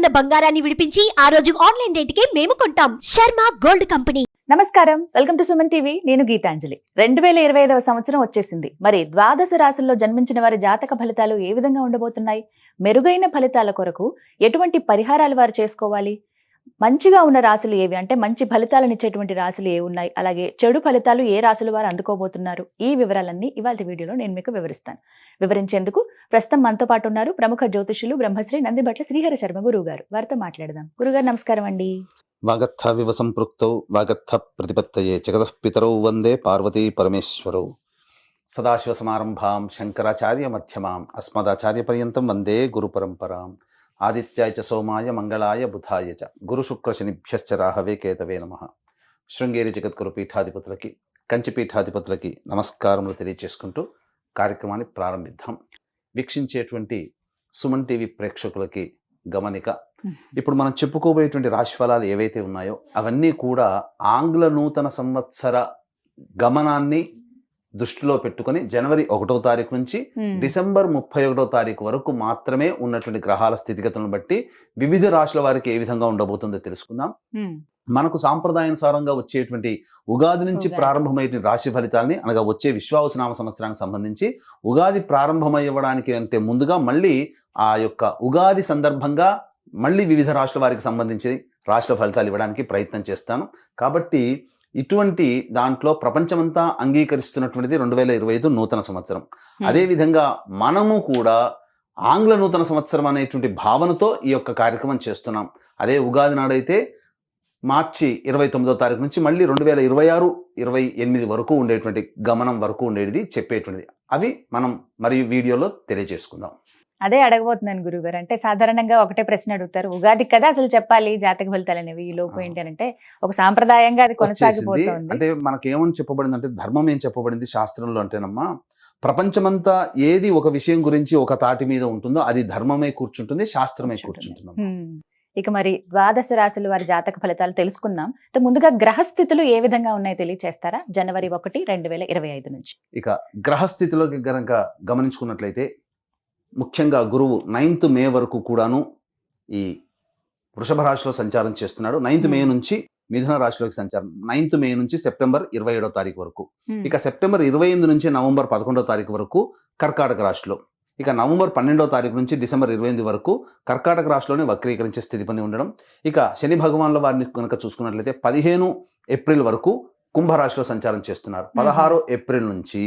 ఉన్న బంగారాన్ని విడిపించి ఆ రోజు ఆన్లైన్ రేటుకే మేము కొంటాం. Sharma gold company. నమస్కారం, వెల్కమ్ టు సుమన్ టీవీ. నేను గీతాంజలి. 2025వ సంవత్సరం వచ్చేసింది. మరి ద్వాదశ రాశుల్లో జన్మించిన వారి జాతక ఫలితాలు ఏ విధంగా ఉండబోతున్నాయి? మెరుగైన ఫలితాల కొరకు ఎటువంటి పరిహారాలు వారు చేసుకోవాలి? మంచిగా ఉన్న రాశులు ఏవి, అంటే మంచి ఫలితాలను ఇచ్చేటువంటి రాశులు ఏ ఉన్నాయి, అలాగే చెడు ఫలితాలు ఏ రాశులు వారు అందుకోబోతున్నారు, ఈ వివరాలన్నీ ఇవాళ వీడియోలో నేను మీకు వివరిస్తాను. వివరించేందుకు ప్రస్తుతం మనతో పాటు ఉన్నారు ప్రముఖ జ్యోతిషులు బ్రహ్మశ్రీ నందిబట్ల శ్రీహరి శర్మ గురువు గారు. వారితో మాట్లాడదాం. గురుగారు నమస్కారం అండి. వాగర్థ వివ సంపృక్తౌ వాగర్థ ప్రతిపత్తయే జగతః పితరౌ వందే పార్వతీ పరమేశ్వరౌ. సదాశివ సమారంభాం శంకరాచార్య మధ్యమాం అస్మదాచార్య పర్యంతం వందే గురు పరంపరాం. ఆదిత్యాయ చ సోమాయ మంగళాయ బుధాయ చ గురు శుక్ర శనిభ్యశ్చ రాహవే కేతవే నమః. శృంగేరి జగద్గురు పీఠాధిపతులకి, కంచి పీఠాధిపతులకి నమస్కారములు తెలియజేసుకుంటూ కార్యక్రమాన్ని ప్రారంభిద్దాం. వీక్షించేటువంటి సుమన్ టీవీ ప్రేక్షకులకి గమనిక, ఇప్పుడు మనం చెప్పుకోబోయేటువంటి రాశి ఫలాలు ఏవైతే ఉన్నాయో అవన్నీ కూడా ఆంగ్ల నూతన సంవత్సర గమనాన్ని దృష్టిలో పెట్టుకుని జనవరి 1వ తారీఖు నుంచి డిసెంబర్ 31వ తారీఖు వరకు మాత్రమే ఉన్నటువంటి గ్రహాల స్థితిగతులను బట్టి వివిధ రాశుల వారికి ఏ విధంగా ఉండబోతుందో తెలుసుకుందాం. మనకు సాంప్రదాయానుసారంగా వచ్చేటువంటి ఉగాది నుంచి ప్రారంభమయ్యే రాశి ఫలితాలని, అనగా వచ్చే విశ్వావసునామ సంవత్సరానికి సంబంధించి ఉగాది ప్రారంభమయ్యడానికి అంటే ముందుగా మళ్ళీ ఆ యొక్క ఉగాది సందర్భంగా మళ్ళీ వివిధ రాశుల వారికి సంబంధించి రాశుల ఫలితాలు ఇవ్వడానికి ప్రయత్నం చేస్తాను. కాబట్టి ఇటువంటి దాంట్లో ప్రపంచమంతా అంగీకరిస్తున్నటువంటిది 2025 నూతన సంవత్సరం. అదేవిధంగా మనము కూడా ఆంగ్ల నూతన సంవత్సరం అనేటువంటి భావనతో ఈ యొక్క కార్యక్రమం చేస్తున్నాం. అదే ఉగాది నాడైతే మార్చి 29వ తారీఖు నుంచి మళ్ళీ 2026-28 వరకు ఉండేటువంటి గమనం వరకు ఉండేది చెప్పేటువంటిది. అవి మనం మరియు వీడియోలో తెలియజేసుకుందాం. అదే అడగబోతున్నాను గురుగారు. అంటే సాధారణంగా ఒకటే ప్రశ్న అడుగుతారు, ఉగాది కదా అసలు చెప్పాలి జాతక ఫలితాలు అనేవి, ఈ లోపు ఏంటి అంటే ఒక సాంప్రదాయంగా అది కొనసాగిపోతుంది. అంటే మనకేమని చెప్పబడింది అంటే, ధర్మం ఏం చెప్పబడింది శాస్త్రంలో అంటేనమ్మా, ప్రపంచమంతా ఏది ఒక విషయం గురించి ఒక తాటి మీద ఉంటుందో అది ధర్మమే కూర్చుంటుంది, శాస్త్రమే కూర్చుంటున్నాం. ఇక మరి ద్వాదశ రాశుల వారి జాతక ఫలితాలు తెలుసుకుందాం. ముందుగా గ్రహస్థితులు ఏ విధంగా ఉన్నాయో తెలియచేస్తారా? జనవరి 1, 2025 నుంచి. ఇక గ్రహస్థితిలోకి గనక గమనించుకున్నట్లయితే ముఖ్యంగా గురువు 9th మే వరకు కూడాను ఈ వృషభ రాశిలో సంచారం చేస్తున్నాడు. 9th మే నుంచి మిథున రాశిలోకి సంచారం, 9th మే నుంచి సెప్టెంబర్ 27వ తారీఖు వరకు. ఇక సెప్టెంబర్ 28 నుంచి నవంబర్ 11వ తారీఖు వరకు కర్కాటక రాశిలో. ఇక నవంబర్ 12వ తారీఖు నుంచి డిసెంబర్ 28 వరకు కర్కాటక రాశిలోనే వక్రీకరించే స్థితి పొంది ఉండడం. ఇక శని భగవాన్ల వారిని కనుక చూసుకున్నట్లయితే 15 ఏప్రిల్ వరకు కుంభరాశిలో సంచారం చేస్తున్నారు. 16 ఏప్రిల్ నుంచి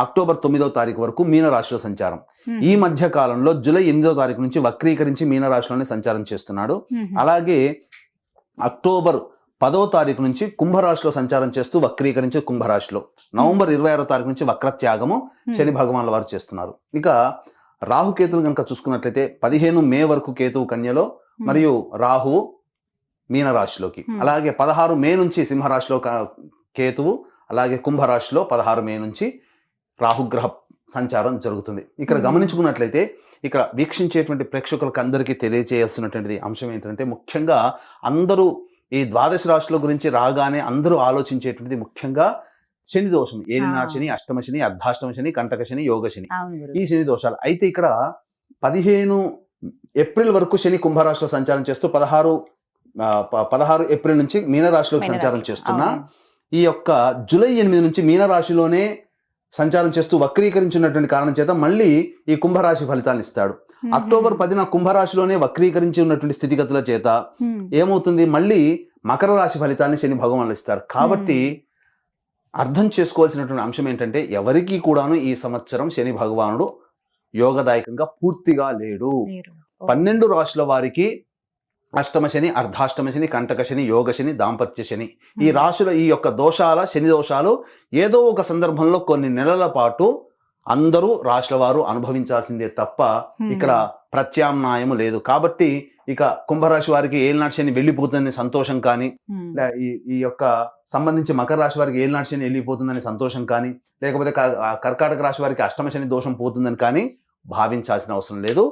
అక్టోబర్ 9వ తారీఖు వరకు మీనరాశిలో సంచారం. ఈ మధ్య కాలంలో జూలై 8వ తారీఖు నుంచి వక్రీకరించి మీనరాశిలోనే సంచారం చేస్తున్నాడు. అలాగే అక్టోబర్ 10వ తారీఖు నుంచి కుంభరాశిలో సంచారం చేస్తూ వక్రీకరించి కుంభరాశిలో, నవంబర్ 26వ తారీఖు నుంచి వక్రత్యాగము శని భగవాన్ల వారు చేస్తున్నారు. ఇక రాహుకేతులు కనుక చూసుకున్నట్లయితే 15 మే వరకు కేతువు కన్యలో మరియు రాహువు మీనరాశిలోకి, అలాగే 16 మే నుంచి సింహరాశిలో కేతువు, అలాగే కుంభరాశిలో 16 మే నుంచి రాహుగ్రహ సంచారం జరుగుతుంది. ఇక్కడ గమనించుకున్నట్లయితే ఇక్కడ వీక్షించేటువంటి ప్రేక్షకులకు అందరికీ తెలియజేయాల్సినటువంటి అంశం ఏంటంటే, ముఖ్యంగా అందరూ ఈ ద్వాదశ రాశుల గురించి రాగానే అందరూ ఆలోచించేటువంటిది ముఖ్యంగా శని దోషం, ఏలినాడు శని, అష్టమ శని, అర్ధాష్టమ శని, కంటక శని, యోగ శని, ఈ శని దోషాలు. అయితే ఇక్కడ 15 ఏప్రిల్ వరకు శని కుంభరాశిలో సంచారం చేస్తూ 16 ఏప్రిల్ నుంచి మీనరాశిలోకి సంచారం చేస్తున్నా, ఈ యొక్క జూలై 8 నుంచి మీనరాశిలోనే సంచారం చేస్తూ వక్రీకరించినటువంటి కారణం చేత మళ్ళీ ఈ కుంభరాశి ఫలితాన్ని ఇస్తాడు. అక్టోబర్ 10న కుంభరాశిలోనే వక్రీకరించి ఉన్నటువంటి స్థితిగతుల చేత ఏమవుతుంది, మళ్ళీ మకర రాశి ఫలితాన్ని శని భగవానులు ఇస్తారు. కాబట్టి అర్థం చేసుకోవాల్సినటువంటి అంశం ఏంటంటే, ఎవరికి కూడాను ఈ సంవత్సరం శని భగవానుడు యోగదాయకంగా పూర్తిగా లేడు. 12 రాశుల వారికి అష్టమ శని, అర్ధాష్టమ శని, కంటక శని, యోగ శని, దాంపత్య శని, ఈ రాశుల ఈ యొక్క దోషాల శని దోషాలు ఏదో ఒక సందర్భంలో కొన్ని నెలల పాటు అందరూ రాశుల వారు అనుభవించాల్సిందే తప్ప ఇక్కడ ప్రత్యామ్నాయము లేదు. కాబట్టి ఇక కుంభరాశి వారికి ఏలినాటి శని వెళ్ళిపోతుందని సంతోషం కానీ, ఈ యొక్క సంబంధించి మకర రాశి వారికి ఏలినాటి శని వెళ్ళిపోతుందని సంతోషం కానీ, లేకపోతే కర్కాటక రాశి వారికి అష్టమ శని దోషం పోతుందని కానీ భావించాల్సిన అవసరం లేదు.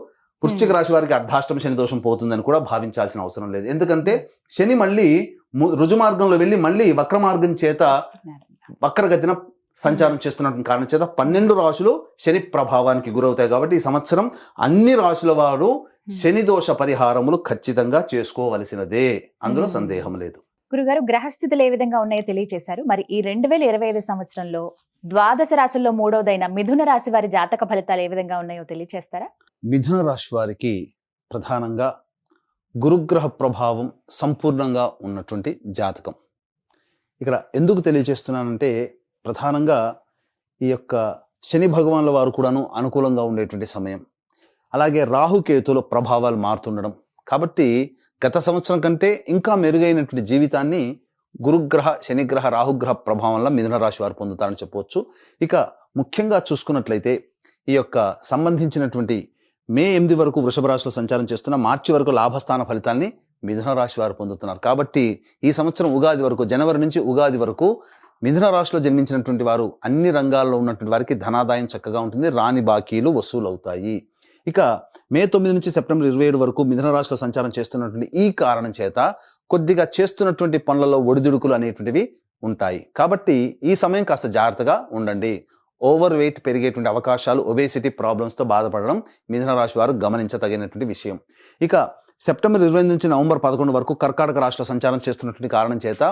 వృశ్చిక రాశి వారికి అర్ధాష్టమ శని దోషం పోతుందని కూడా భావించాల్సిన అవసరం లేదు. ఎందుకంటే శని మళ్ళీ రుజుమార్గంలో వెళ్ళి మళ్ళీ వక్ర మార్గం చేత వక్రగతిన సంచారం చేస్తున్నటువంటి కారణం చేత 12 రాశులు శని ప్రభావానికి గురవుతాయి. కాబట్టి ఈ సంవత్సరం అన్ని రాశుల వారు శని దోష పరిహారములు ఖచ్చితంగా చేసుకోవలసినదే, అందులో సందేహం లేదు. గురుగారు, గ్రహస్థితులు ఏ విధంగా ఉన్నాయో తెలియజేశారు. మరి ఈ 2025 సంవత్సరంలో ద్వాదశ రాశుల్లో మూడవదైన మిథున రాశి వారి జాతక ఫలితాలు ఏ విధంగా ఉన్నాయో తెలియజేస్తారా? మిథున రాశి వారికి ప్రధానంగా గురుగ్రహ ప్రభావం సంపూర్ణంగా ఉన్నటువంటి జాతకం. ఇక్కడ ఎందుకు తెలియజేస్తున్నానంటే, ప్రధానంగా ఈ యొక్క శని భగవాన్ల వారు కూడాను అనుకూలంగా ఉండేటువంటి సమయం, అలాగే రాహుకేతుల ప్రభావాలు మారుతుండడం. కాబట్టి గత సంవత్సరం కంటే ఇంకా మెరుగైనటువంటి జీవితాన్ని గురుగ్రహ, శనిగ్రహ, రాహుగ్రహ ప్రభావం వల్ల మిథున రాశి వారు పొందుతారని చెప్పవచ్చు. ఇక ముఖ్యంగా చూసుకున్నట్లయితే ఈ యొక్క సంబంధించినటువంటి మే 8 వరకు వృషభ రాశిలో సంచారం చేస్తున్న, మార్చి వరకు లాభస్థాన ఫలితాన్ని మిథున రాశి వారు పొందుతున్నారు. కాబట్టి ఈ సంవత్సరం ఉగాది వరకు, జనవరి నుంచి ఉగాది వరకు మిథున రాశిలో జన్మించినటువంటి వారు అన్ని రంగాల్లో ఉన్నటువంటి వారికి ధనాదాయం చక్కగా ఉంటుంది, రాని బాకీలు వసూలు అవుతాయి. ఇక మే 9 నుంచి సెప్టెంబర్ 27 వరకు మిథున రాశిలో సంచారం చేస్తున్నటువంటి ఈ కారణం చేత కొద్దిగా చేస్తున్నటువంటి పనులలో ఒడిదుడుకులు అనేటువంటివి ఉంటాయి. కాబట్టి ఈ సమయం కాస్త జాగ్రత్తగా ఉండండి. ఓవర్ వెయిట్ పెరిగేటువంటి అవకాశాలు, ఒబేసిటీ ప్రాబ్లమ్స్తో బాధపడడం మిథున రాశి వారు గమనించదగినటువంటి విషయం. ఇక సెప్టెంబర్ 20 నుంచి నవంబర్ 11 వరకు కర్కాటక రాశిలో సంచారం చేస్తున్నటువంటి కారణం చేత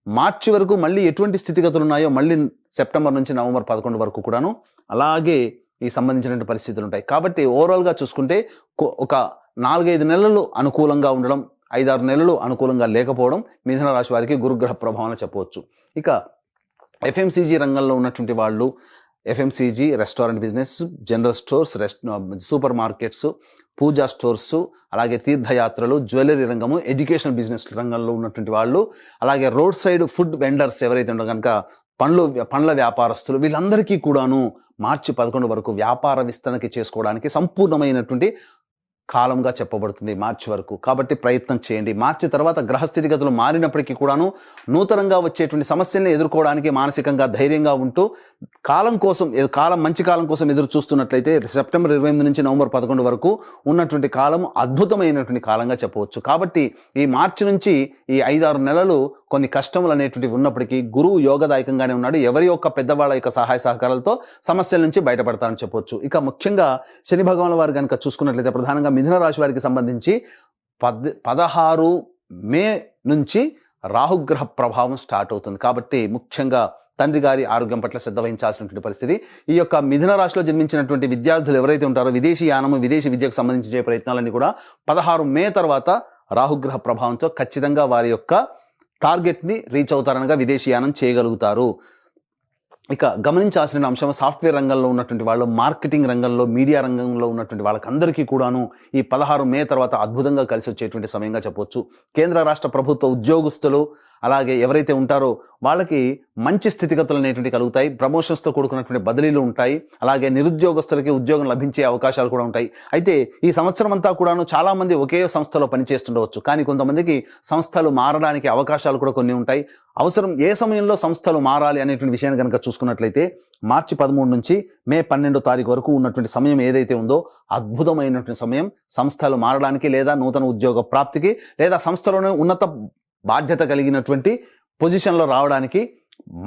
మార్చి వరకు మళ్ళీ ఎటువంటి స్థితిగతులు ఉన్నాయో మళ్ళీ సెప్టెంబర్ నుంచి నవంబర్ 11 వరకు కూడాను అలాగే ఈ సంబంధించినటువంటి పరిస్థితులు ఉంటాయి. కాబట్టి ఓవరాల్గా చూసుకుంటే ఒక 4-5 నెలలు అనుకూలంగా ఉండడం, 5-6 నెలలు అనుకూలంగా లేకపోవడం మిథున రాశి వారికి గురుగ్రహ ప్రభావం అని చెప్పవచ్చు. ఇక ఎఫ్ఎంసీజీ రంగంలో ఉన్నటువంటి వాళ్ళు, FMCG, restaurant business, general stores, super markets, puja stores, అలాగే తీర్థయాత్రలు, జ్యువెలరీ రంగము, ఎడ్యుకేషనల్ బిజినెస్ రంగంలో ఉన్నటువంటి వాళ్ళు, అలాగే రోడ్ సైడ్ ఫుడ్ వెండర్స్ ఎవరైతే ఉండో కనుక పండ్ల వ్యాపారస్తులు, వీళ్ళందరికీ కూడాను మార్చి 11 వరకు వ్యాపార విస్తరణకి చేసుకోవడానికి సంపూర్ణమైనటువంటి కాలంగా చెప్పబడుతుంది మార్చి వరకు. కాబట్టి ప్రయత్నం చేయండి. మార్చి తర్వాత గ్రహస్థితిగతులు మారినప్పటికీ కూడాను నూతనంగా వచ్చేటువంటి సమస్యల్ని ఎదుర్కోవడానికి మానసికంగా ధైర్యంగా ఉంటూ మంచి కాలం కోసం ఎదురు చూస్తున్నట్లయితే సెప్టెంబర్ 28 నుంచి నవంబర్ 11 వరకు ఉన్నటువంటి కాలం అద్భుతమైనటువంటి కాలంగా చెప్పవచ్చు. కాబట్టి ఈ మార్చి నుంచి ఈ 5-6 నెలలు కొన్ని కష్టములు అనేటువంటివి ఉన్నప్పటికీ గురువు యోగదాయకంగానే ఉన్నాడు. ఎవరి యొక్క పెద్దవాళ్ళ యొక్క సహాయ సహకారాలతో సమస్యల నుంచి బయటపడతారని చెప్పవచ్చు. ఇక ముఖ్యంగా శని భగవాన్ వారు కనుక చూసుకున్నట్లయితే ప్రధానంగా మిథున రాశి వారికి సంబంధించి 16 మే నుంచి రాహుగ్రహ ప్రభావం స్టార్ట్ అవుతుంది. కాబట్టి ముఖ్యంగా తండ్రి గారి ఆరోగ్యం పట్ల శ్రద్ధ వహించాల్సినటువంటి పరిస్థితి. ఈ యొక్క మిథున రాశిలో జన్మించినటువంటి విద్యార్థులు ఎవరైతే ఉంటారో విదేశీ యానము, విదేశీ విద్యకు సంబంధించే ప్రయత్నాలన్నీ కూడా 16 మే తర్వాత రాహుగ్రహ ప్రభావంతో ఖచ్చితంగా వారి యొక్క టార్గెట్ని రీచ్ అవుతారనగా విదేశీయానం చేయగలుగుతారు. ఇక గమనించాల్సిన అంశం, సాఫ్ట్వేర్ రంగంలో ఉన్నటువంటి వాళ్ళు, మార్కెటింగ్ రంగంలో, మీడియా రంగంలో ఉన్నటువంటి వాళ్ళకందరికీ కూడాను ఈ 16 మే తర్వాత అద్భుతంగా కలిసి వచ్చేటువంటి సమయంగా చెప్పవచ్చు. కేంద్ర రాష్ట్ర ప్రభుత్వ ఉద్యోగస్తులు అలాగే ఎవరైతే ఉంటారో వాళ్ళకి మంచి స్థితిగతులు అనేటువంటి కలుగుతాయి. ప్రమోషన్స్తో కూడుకున్నటువంటి బదిలీలు ఉంటాయి. అలాగే నిరుద్యోగస్తులకి ఉద్యోగం లభించే అవకాశాలు కూడా ఉంటాయి. అయితే ఈ సంవత్సరం అంతా కూడాను చాలామంది ఒకే సంస్థలో పనిచేస్తుండవచ్చు, కానీ కొంతమందికి సంస్థలు మారడానికి అవకాశాలు కూడా కొన్ని ఉంటాయి. అవసరం ఏ సమయంలో సంస్థలు మారాలి అనేటువంటి విషయాన్ని కనుక చూసుకున్నట్లయితే మార్చి 13 నుంచి మే 12 తారీఖు వరకు ఉన్నటువంటి సమయం ఏదైతే ఉందో అద్భుతమైనటువంటి సమయం సంస్థలు మారడానికి, లేదా నూతన ఉద్యోగ ప్రాప్తికి, లేదా సంస్థలోనే ఉన్నత బాధ్యత కలిగినటువంటి పొజిషన్లో రావడానికి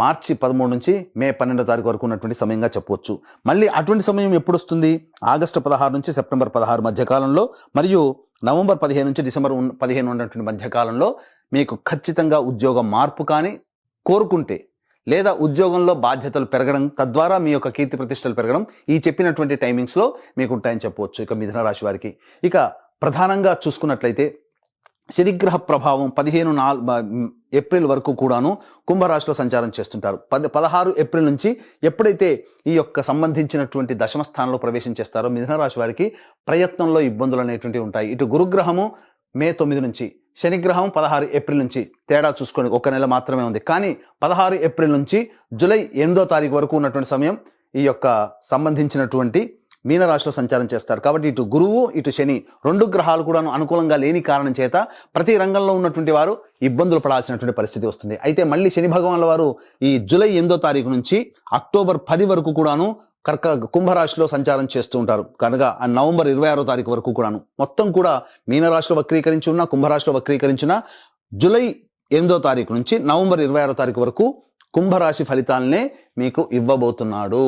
మార్చి 13 నుంచి మే 12 తారీఖు వరకు ఉన్నటువంటి సమయంగా చెప్పవచ్చు. మళ్ళీ అటువంటి సమయం ఎప్పుడు వస్తుంది? ఆగస్టు 16 నుంచి సెప్టెంబర్ 16 మధ్యకాలంలో, మరియు నవంబర్ 15 నుంచి డిసెంబర్ 15 ఉన్నటువంటి మధ్యకాలంలో మీకు ఖచ్చితంగా ఉద్యోగ మార్పు కానీ కోరుకుంటే, లేదా ఉద్యోగంలో బాధ్యతలు పెరగడం, తద్వారా మీ యొక్క కీర్తి ప్రతిష్టలు పెరగడం ఈ చెప్పినటువంటి టైమింగ్స్లో మీకు ఉంటాయని చెప్పవచ్చు. ఇక మిథున రాశి వారికి ఇక ప్రధానంగా చూసుకున్నట్లయితే శనిగ్రహ ప్రభావం 15 ఏప్రిల్ వరకు కూడాను కుంభరాశిలో సంచారం చేస్తుంటారు. 16 ఏప్రిల్ నుంచి ఎప్పుడైతే ఈ యొక్క సంబంధించినటువంటి దశమ స్థానంలో ప్రవేశం చేస్తారో మిథున రాశి వారికి ప్రయత్నంలో ఇబ్బందులు అనేటువంటివి ఉంటాయి. ఇటు గురుగ్రహము మే 9 నుంచి, శనిగ్రహం 16 ఏప్రిల్ నుంచి, తేడా చూసుకోండి, 1 నెల మాత్రమే ఉంది. కానీ 16 ఏప్రిల్ నుంచి జూలై 8వ తారీఖు వరకు ఉన్నటువంటి సమయం ఈ యొక్క సంబంధించినటువంటి మీనరాశిలో సంచారం చేస్తారు. కాబట్టి ఇటు గురువు, ఇటు శని 2 గ్రహాలు కూడా అనుకూలంగా లేని కారణం చేత ప్రతి రంగంలో ఉన్నటువంటి వారు ఇబ్బందులు పడాల్సినటువంటి పరిస్థితి వస్తుంది. అయితే మళ్ళీ శని భగవాన్ల వారు ఈ జూలై 8వ తారీఖు నుంచి అక్టోబర్ 10 వరకు కూడాను కుంభరాశిలో సంచారం చేస్తూ ఉంటారు. కనుక నవంబర్ 26వ తారీఖు వరకు కూడాను మొత్తం కూడా మీనరాశిలో వక్రీకరించి ఉన్న, కుంభరాశిలో వక్రీకరించిన, జూలై 8వ తారీఖు నుంచి నవంబర్ 26వ తారీఖు వరకు కుంభరాశి ఫలితాలనే మీకు ఇవ్వబోతున్నాడు.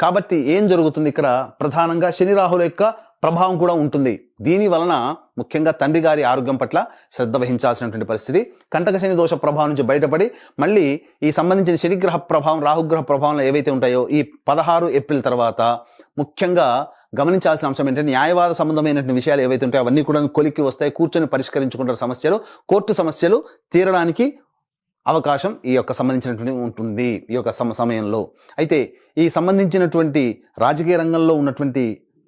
కాబట్టి ఏం జరుగుతుంది ఇక్కడ? ప్రధానంగా శని రాహుల యొక్క ప్రభావం కూడా ఉంటుంది. దీని వలన ముఖ్యంగా తండ్రి గారి ఆరోగ్యం పట్ల శ్రద్ధ వహించాల్సినటువంటి పరిస్థితి. కంటక శని దోష ప్రభావం నుంచి బయటపడి మళ్ళీ ఈ సంబంధించిన శనిగ్రహ ప్రభావం, రాహుగ్రహ ప్రభావం ఏవైతే ఉంటాయో ఈ 16 ఏప్రిల్ తర్వాత ముఖ్యంగా గమనించాల్సిన అంశం ఏంటంటే న్యాయవాద సంబంధమైనటువంటి విషయాలు ఏవైతే ఉంటాయో అవన్నీ కూడా కొలిక్కి వస్తాయి. కూర్చొని పరిష్కరించుకుంటారు సమస్యలు. కోర్టు సమస్యలు తీరడానికి అవకాశం ఈ యొక్క సంబంధించినటువంటి ఉంటుంది ఈ యొక్క సమయంలో. అయితే ఈ సంబంధించినటువంటి రాజకీయ రంగంలో ఉన్నటువంటి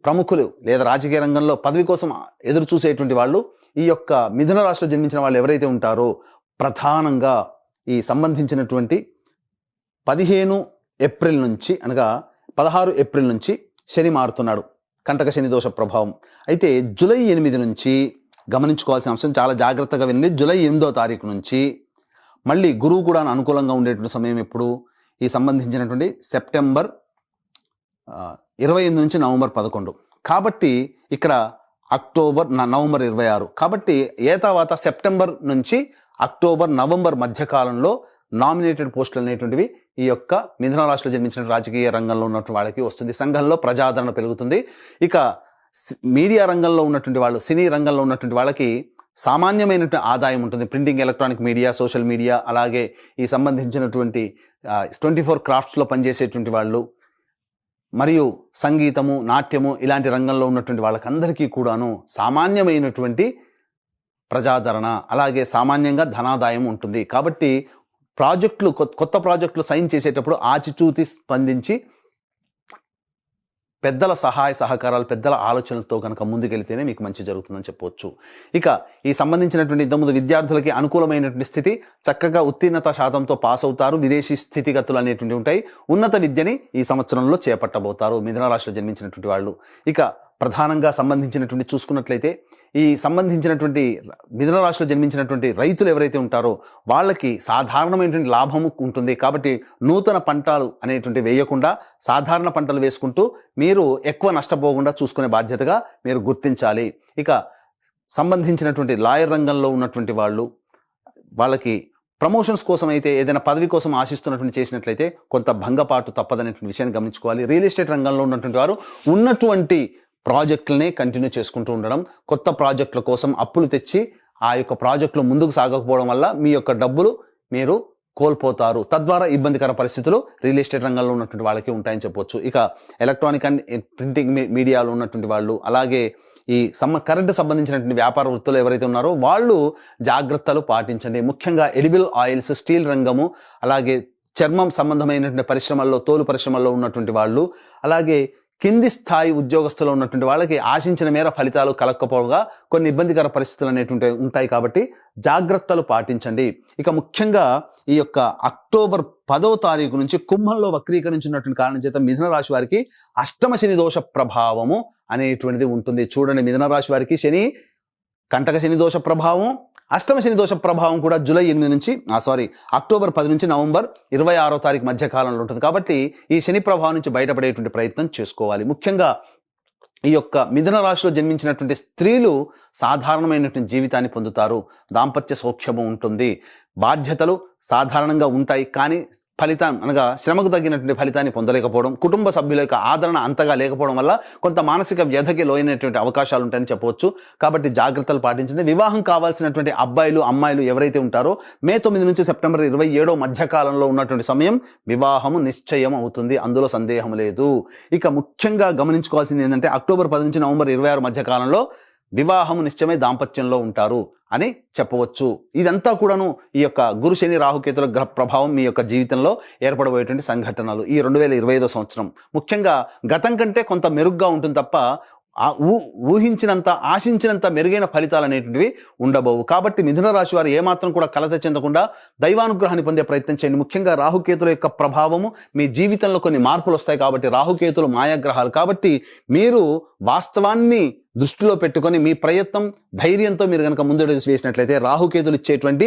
ప్రముఖులు లేదా రాజకీయ రంగంలో పదవి కోసం ఎదురు చూసేటువంటి వాళ్ళు ఈ యొక్క మిథున రాశిలో జన్మించిన వాళ్ళు ఎవరైతే ఉంటారో ప్రధానంగా ఈ సంబంధించినటువంటి 15 ఏప్రిల్ నుంచి అనగా 16 ఏప్రిల్ నుంచి శని మారుతున్నాడు, కంటక శని దోష ప్రభావం. అయితే జూలై 8 నుంచి గమనించుకోవాల్సిన అంశం చాలా జాగ్రత్తగా వినండి. జూలై 8వ తారీఖు నుంచి మళ్ళీ గురువు కూడా అనుకూలంగా ఉండేటువంటి సమయం ఎప్పుడు ఈ సంబంధించినటువంటి సెప్టెంబర్ 28 నుంచి నవంబర్ 11. కాబట్టి ఇక్కడ నవంబర్ 26. కాబట్టి తర్వాత సెప్టెంబర్ నుంచి అక్టోబర్, నవంబర్ మధ్యకాలంలో నామినేటెడ్ పోస్టులు అనేటువంటివి ఈ యొక్క మిథున రాశిలో జన్మించిన రాజకీయ రంగంలో ఉన్నటువంటి వాళ్ళకి వస్తుంది. సంఘంలో ప్రజాదరణ పెరుగుతుంది. ఇక మీడియా రంగంలో ఉన్నటువంటి వాళ్ళు, సినీ రంగంలో ఉన్నటువంటి వాళ్ళకి సామాన్యమైనటువంటి ఆదాయం ఉంటుంది. Printing, electronic media, social media, అలాగే ఈ సంబంధించినటువంటి 24 క్రాఫ్ట్స్లో పనిచేసేటువంటి వాళ్ళు మరియు సంగీతము, నాట్యము ఇలాంటి రంగంలో ఉన్నటువంటి వాళ్ళకందరికీ కూడాను సామాన్యమైనటువంటి ప్రజాదరణ, అలాగే సామాన్యంగా ధనాదాయం ఉంటుంది. కాబట్టి కొత్త ప్రాజెక్టులు సైన్ చేసేటప్పుడు ఆచితూచి స్పందించి పెద్దల సహాయ సహకారాలు, పెద్దల ఆలోచనలతో కనుక ముందుకెళ్తేనే మీకు మంచి జరుగుతుందని చెప్పవచ్చు. ఇక ఈ సంబంధించినటువంటి ఇంతకుముందు విద్యార్థులకి అనుకూలమైనటువంటి స్థితి, చక్కగా ఉత్తీర్ణత శాతంతో పాస్ అవుతారు. విదేశీ స్థితిగతులు అనేటువంటి ఉంటాయి. ఉన్నత విద్యని ఈ సంవత్సరంలో చేపట్టబోతారు మిథున రాశిలో జన్మించినటువంటి వాళ్ళు. ఇక ప్రధానంగా సంబంధించినటువంటి చూసుకున్నట్లయితే ఈ సంబంధించినటువంటి మిథున రాశిలో జన్మించినటువంటి రైతులు ఎవరైతే ఉంటారో వాళ్ళకి సాధారణమైనటువంటి లాభము ఉంటుంది. కాబట్టి నూతన పంటలు అనేటువంటి వేయకుండా సాధారణ పంటలు వేసుకుంటూ మీరు ఎక్కువ నష్టపోకుండా చూసుకునే బాధ్యతగా మీరు గుర్తించాలి. ఇక సంబంధించినటువంటి లాయర్ రంగంలో ఉన్నటువంటి వాళ్ళకి ప్రమోషన్స్ కోసం అయితే ఏదైనా పదవి కోసం ఆశిస్తున్నటువంటి చేసినట్లయితే కొంత భంగపాటు తప్పదనేటువంటి విషయాన్ని గమనించుకోవాలి. రియల్ ఎస్టేట్ రంగంలో ఉన్నటువంటి వారు ఉన్నటువంటి ప్రాజెక్టులనే కంటిన్యూ చేసుకుంటూ ఉండడం, కొత్త ప్రాజెక్టుల కోసం అప్పులు తెచ్చి ఆ యొక్క ప్రాజెక్టులు ముందుకు సాగకపోవడం వల్ల మీ యొక్క డబ్బులు మీరు కోల్పోతారు. తద్వారా ఇబ్బందికర పరిస్థితులు రియల్ ఎస్టేట్ రంగంలో ఉన్నటువంటి వాళ్ళకి ఉంటాయని చెప్పొచ్చు. ఇక ఎలక్ట్రానిక్ అండ్ ప్రింటింగ్ మీడియాలో ఉన్నటువంటి వాళ్ళు, అలాగే ఈ కరెంటు సంబంధించినటువంటి వ్యాపార వృత్తులు ఎవరైతే ఉన్నారో వాళ్ళు జాగ్రత్తలు పాటించండి. ముఖ్యంగా ఎడిబుల్ ఆయిల్స్, స్టీల్ రంగము, అలాగే చర్మం సంబంధమైనటువంటి పరిశ్రమల్లో, తోలు పరిశ్రమల్లో ఉన్నటువంటి వాళ్ళు, అలాగే కింది స్థాయి ఉద్యోగస్తులు ఉన్నటువంటి వాళ్ళకి ఆశించిన మేర ఫలితాలు కలగకపోగా కొన్ని ఇబ్బందికర పరిస్థితులు అనేటువంటి ఉంటాయి. కాబట్టి జాగ్రత్తలు పాటించండి. ఇక ముఖ్యంగా ఈ యొక్క అక్టోబర్ 10వ తారీఖు నుంచి కుంభంలో వక్రీకరించినటువంటి కారణం చేత మిథున రాశి వారికి అష్టమ శని దోష ప్రభావము అనేటువంటిది ఉంటుంది. చూడండి, మిథున రాశి వారికి కంటక శని దోష ప్రభావం, అష్టమ శని దోష ప్రభావం కూడా అక్టోబర్ 10 నుంచి నవంబర్ 26వ తారీఖు మధ్య కాలంలో ఉంటుంది. కాబట్టి ఈ శని ప్రభావం నుంచి బయటపడేటువంటి ప్రయత్నం చేసుకోవాలి. ముఖ్యంగా ఈ యొక్క మిథున రాశిలో జన్మించినటువంటి స్త్రీలు సాధారణమైనటువంటి జీవితాన్ని పొందుతారు. దాంపత్య సౌఖ్యము ఉంటుంది. బాధ్యతలు సాధారణంగా ఉంటాయి, కానీ ఫలితం అనగా శ్రమకు తగ్గినటువంటి ఫలితాన్ని పొందలేకపోవడం, కుటుంబ సభ్యుల యొక్క ఆదరణ అంతగా లేకపోవడం వల్ల కొంత మానసిక వ్యధకి లోనైనటువంటి అవకాశాలు ఉంటాయని చెప్పవచ్చు. కాబట్టి జాగ్రత్తలు పాటించండి. వివాహం కావాల్సినటువంటి అబ్బాయిలు, అమ్మాయిలు ఎవరైతే ఉంటారో మే 9 నుంచి సెప్టెంబర్ 27 మధ్యకాలంలో ఉన్నటువంటి సమయం వివాహము నిశ్చయం అవుతుంది, అందులో సందేహం లేదు. ఇక ముఖ్యంగా గమనించుకోవాల్సింది ఏంటంటే అక్టోబర్ 10 నుంచి నవంబర్ 26 మధ్యకాలంలో వివాహము నిశ్చయమై దాంపత్యంలో ఉంటారు అని చెప్పవచ్చు. ఇదంతా కూడాను ఈ యొక్క గురు శని రాహుకేతుల గ్రహ ప్రభావం మీ యొక్క జీవితంలో ఏర్పడబోయేటువంటి సంఘటనలు ఈ 2025 సంవత్సరం. ముఖ్యంగా గతం కంటే కొంత మెరుగ్గా ఉంటుంది తప్ప ఊహించినంత, ఆశించినంత మెరుగైన ఫలితాలు అనేటువంటివి ఉండబోవు. కాబట్టి మిథున రాశి వారు ఏమాత్రం కూడా కలత చెందకుండా దైవానుగ్రహాన్ని పొందే ప్రయత్నం చేయండి. ముఖ్యంగా రాహుకేతుల యొక్క ప్రభావము మీ జీవితంలో కొన్ని మార్పులు వస్తాయి. కాబట్టి రాహుకేతులు మాయాగ్రహాలు. కాబట్టి మీరు వాస్తవాన్ని దృష్టిలో పెట్టుకొని మీ ప్రయత్నం, ధైర్యంతో మీరు కనుక ముందడుగు వేసినట్లయితే రాహుకేతులు ఇచ్చేటువంటి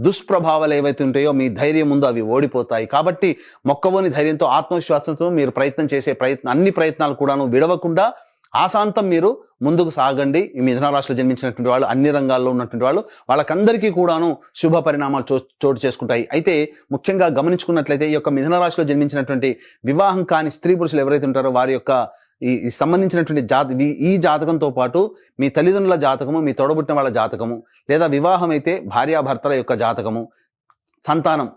దుష్ప్రభావాలు ఏవైతే ఉంటాయో మీ ధైర్యం ముందు అవి ఓడిపోతాయి. కాబట్టి మొక్కవోని ధైర్యంతో, ఆత్మవిశ్వాసంతో మీరు అన్ని ప్రయత్నాలు కూడాను విడవకుండా ఆశాంతం మీరు ముందుకు సాగండి. ఈ మిథున రాశిలో జన్మించినటువంటి వాళ్ళు, అన్ని రంగాల్లో ఉన్నటువంటి వాళ్ళు, వాళ్ళకందరికీ కూడాను శుభ పరిణామాలు చోటు చేసుకుంటాయి. అయితే ముఖ్యంగా గమనించుకున్నట్లయితే ఈ యొక్క మిథున రాశిలో జన్మించినటువంటి వివాహం కాని స్త్రీ పురుషులు ఎవరైతే ఉంటారో వారి యొక్క ఈ సంబంధించినటువంటి ఈ జాతకంతో పాటు మీ తల్లిదండ్రుల జాతకము, మీ తోడబుట్టిన వాళ్ళ జాతకము, లేదా వివాహం అయితే భార్యాభర్తల యొక్క జాతకము, సంతానం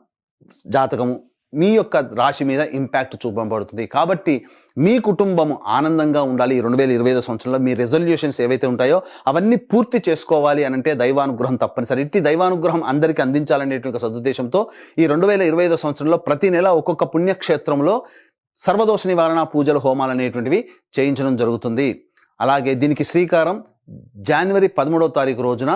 జాతకము మీ యొక్క రాశి మీద ఇంపాక్ట్ చూపబడుతుంది. కాబట్టి మీ కుటుంబం ఆనందంగా ఉండాలి. 2025 సంవత్సరంలో మీ రెజల్యూషన్స్ ఏవైతే ఉంటాయో అవన్నీ పూర్తి చేసుకోవాలి అని అంటే దైవానుగ్రహం తప్పనిసరి. ఇట్టి దైవానుగ్రహం అందరికీ అందించాలనేటువంటి సదుద్దేశంతో ఈ 2025 సంవత్సరంలో ప్రతి నెల ఒక్కొక్క పుణ్యక్షేత్రంలో సర్వదోష నివారణ పూజలు, హోమాలు అనేటువంటివి చేయించడం జరుగుతుంది. అలాగే దీనికి శ్రీకారం జనవరి 13వ తారీఖు రోజున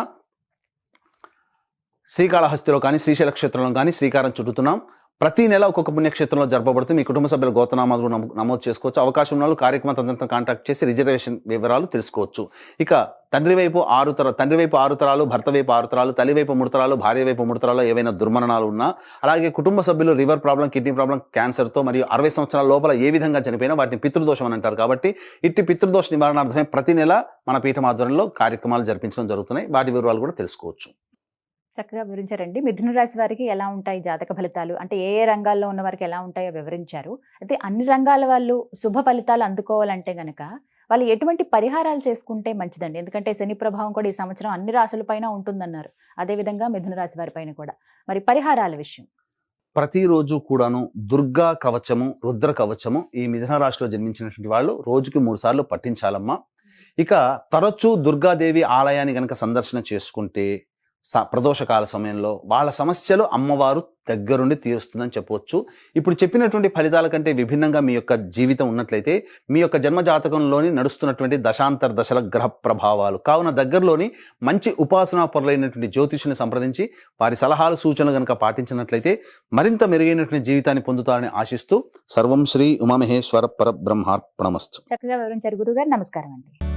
శ్రీకాళహస్తిలో కానీ శ్రీశైల క్షేత్రంలో కానీ శ్రీకారం చుట్టుతున్నాం. ప్రతి నెల ఒక్కొక్క పుణ్యక్షేత్రంలో జరపబడుతుంది. మీ కుటుంబ సభ్యుల గోతనామాలు నమోదు చేసుకోవచ్చు. అవకాశం ఉన్న వాళ్ళు కార్యక్రమం తదనంతరం కాంటాక్ట్ చేసి రిజర్వేషన్ వివరాలు తెలుసుకోవచ్చు. ఇక తండ్రి వైపు 6 తరాలు, భర్త వైపు 6 తరాలు, తల్లి వైపు 3 తరాలు, భార్య వైపు 3 తరాలు ఏవైనా దుర్మరణాలు ఉన్నా, అలాగే కుటుంబ సభ్యులు లివర్ ప్రాబ్లం, కిడ్నీ ప్రాబ్లం, క్యాన్సర్తో మరియు 60 సంవత్సరాల లోపల ఏ విధంగా చనిపోయినా వాటిని పితృదోషం అని అంటారు. కాబట్టి ఇట్టి పితృదోష నివారణార్థమే ప్రతి నెల మన పీఠం ఆధ్వర్యంలో కార్యక్రమాలు జరిపించడం జరుగుతున్నాయి. వాటి వివరాలు కూడా తెలుసుకోవచ్చు. చక్కగా వివరించారండి. మిథున రాశి వారికి ఎలా ఉంటాయి జాతక ఫలితాలు, అంటే ఏ ఏ రంగాల్లో ఉన్న వారికి ఎలా ఉంటాయో వివరించారు. అయితే అన్ని రంగాల వాళ్ళు శుభ ఫలితాలు అందుకోవాలంటే గనక వాళ్ళు ఎటువంటి పరిహారాలు చేసుకుంటే మంచిదండి? ఎందుకంటే శని ప్రభావం కూడా ఈ సంవత్సరం అన్ని రాశులపైన ఉంటుందన్నారు. అదేవిధంగా మిథున రాశి వారి పైన కూడా. మరి పరిహారాల విషయం ప్రతిరోజు కూడాను దుర్గా కవచము, రుద్ర కవచము ఈ మిథున రాశిలో జన్మించినటువంటి వాళ్ళు రోజుకి 3 సార్లు పఠించాలమ్మా. ఇక తరచూ దుర్గాదేవి ఆలయాన్ని గనక సందర్శన చేసుకుంటే ప్రదోషకాల సమయంలో వాళ్ళ సమస్యలు అమ్మవారు దగ్గరుండి తీరుస్తుందని చెప్పవచ్చు. ఇప్పుడు చెప్పినటువంటి ఫలితాల కంటే విభిన్నంగా మీ యొక్క జీవితం ఉన్నట్లయితే మీ యొక్క జన్మ జాతకంలోని నడుస్తున్నటువంటి దశాంతర దశల గ్రహ ప్రభావాలు కావున దగ్గరలోని మంచి ఉపాసనా పరులైనటువంటి జ్యోతిషుని సంప్రదించి వారి సలహాలు, సూచనలు గనక పాటించినట్లయితే మరింత మెరుగైనటువంటి జీవితాన్ని పొందుతారని ఆశిస్తూ సర్వం శ్రీ ఉమామహేశ్వర పరబ్రహ్మార్పణమస్తు. చక్కగా వివరించారు గురుగారు. నమస్కారం అండి.